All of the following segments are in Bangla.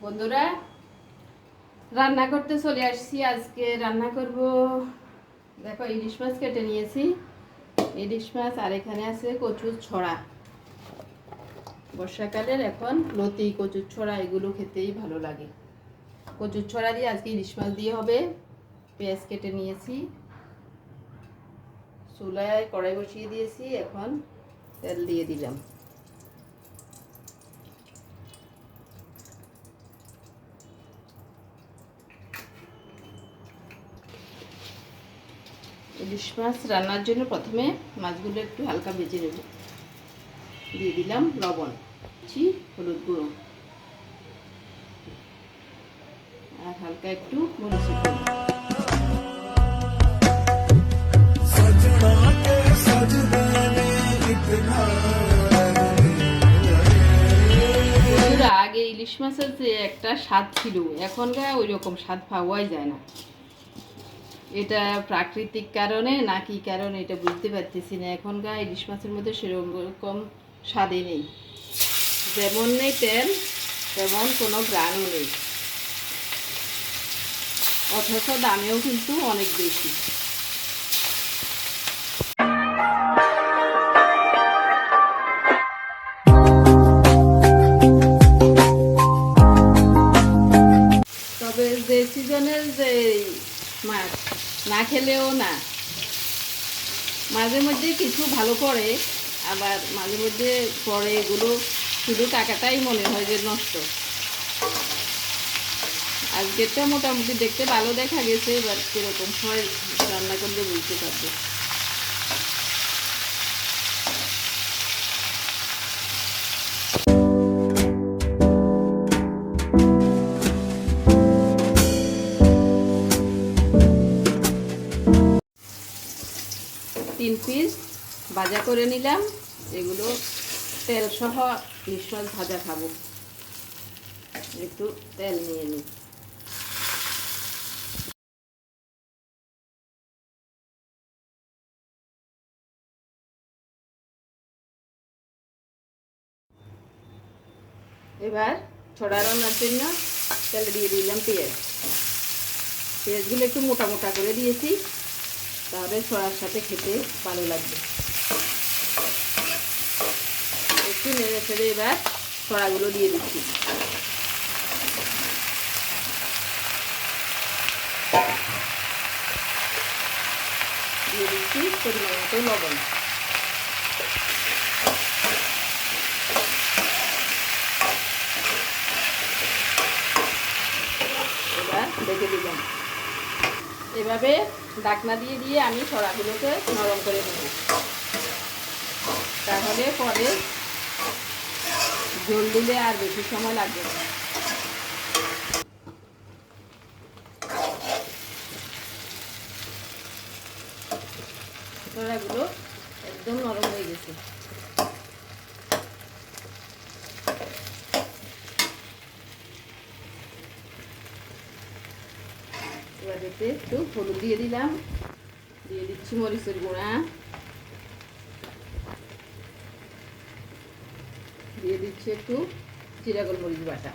বন্ধুরা, রান্না করতে চলে আসছি। আজকে রান্না করব, দেখো ইলিশ মাছ কেটে নিয়েছি। ইলিশ মাছ আর এখানে আছে কচুর ছড়া। বর্ষাকালের এখন লতি, কচুর ছড়া এগুলো খেতেই ভালো লাগে। কচুর ছড়া দিয়ে আজকে ইলিশ মাছ দিয়ে হবে। পেঁয়াজ কেটে নিয়েছি, চুলায় কড়াই বসিয়ে দিয়েছি, এখন তেল দিয়ে দিলাম। ইলিশ মাছ রান্নার জন্য প্রথমে মাছগুলো একটু হালকা ভেজে নেব। দিয়ে দিলাম লবণ, হলুদ গুঁড়ো আর হালকা একটু মরিচের গুঁড়ো। আগে ইলিশ মাছের যে একটা স্বাদ ছিল, এখনকার ওই রকম স্বাদ পাওয়াই যায় না। এটা প্রাকৃতিক কারণে না কি কারণে এটা বুঝতে পারতেছি না। এখনকার ইলিশ মাছের মধ্যে সেরকম স্বাদই নেই। যেমন নেই তেল, তেমন কোনো গ্রানও নেই, অথচ দামেও কিন্তু অনেক বেশি। তবে যে সিজনের যে মাছ না খেলেও না, মাঝে মধ্যে কিছু ভালো করে, আবার মাঝে মধ্যে পরে এগুলো শুধু টাকাটাই মনে হয় যে নষ্ট। আজকেরটা মোটামুটি দেখতে ভালো দেখা গেছে, এবার কিরকম হয় রান্না করলে বুঝতে পারবে। তিন পিস ভাজা করে নিলাম। এগুলো তেল সহ ইলিশ মাছ ভাজা খাবো। একটু তেল নিয়ে নিই। এবার ছড়া রান্নার জন্য তেলে দিয়ে দিলাম পেঁয়াজ। পেঁয়াজগুলো একটু মোটা মোটা করে দিয়েছি, তাহলে ছড়ার সাথে খেতে ভালো লাগবে। একটু নেড়ে ফেলে এবার ছড়াগুলো দিয়ে দিচ্ছি। দিয়ে দিচ্ছি পরিমাণ মতো লবণ। এবার ঢেকে দিলাম। এভাবে ঢাকনা দিয়ে দিয়ে আমি ছড়াগুলোকে নরম করে দেব, তাহলে পরে ঝোল দিলে আর বেশি সময় লাগবে না। ছড়াগুলো একদম নরম হয়ে গেছে। এবার এতে একটু হলুদ দিয়ে দিলাম, দিয়ে দিচ্ছি মরিচের গুঁড়া, দিয়ে দিচ্ছি একটু জিরা গোলমরিচ বাটা।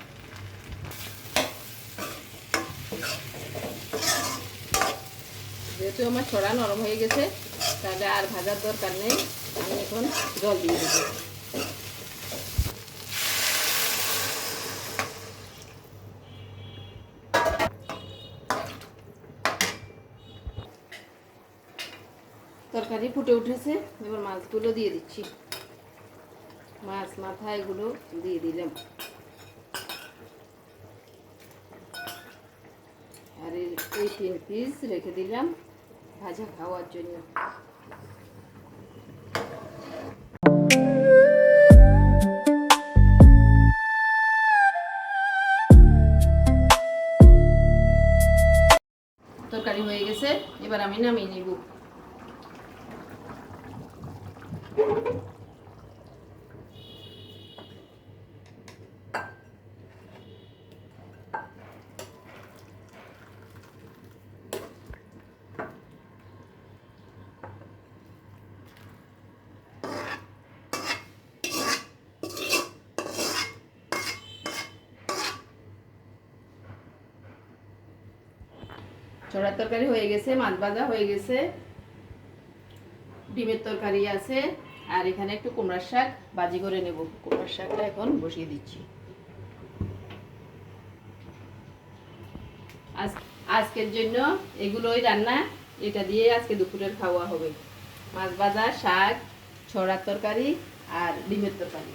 যেহেতু আমার ছড়া নরম হয়ে গেছে, তাহলে আর ভাজার দরকার নেই। আমি এখন জল দিয়ে দেবো। তরকারি ফুটে উঠেছে, এবার মাছগুলো দিয়ে দিচ্ছি। মাছ মাথা এগুলো দিয়ে দিলাম, আর এই 3 পিস রেখে দিলাম ভাজা খাওয়ার জন্য। তরকারি হয়ে গেছে, এবার আমি নামিয়ে নিব। ছড়ার তরকারি হয়ে গেছে, মাছ ভাজা হয়ে গেছে, ডিমের তরকারি আছে, আর এখানে একটু কুমড়ার শাক ভাজি করে নেব। কুমড়ার শাকটা এখন বসিয়ে দিচ্ছি। আজকের জন্য এগুলোই রান্না, এটা দিয়ে আজকে দুপুরের খাওয়া হবে। মাছ ভাজা, শাক, ছড়ার তরকারি আর ডিমের তরকারি।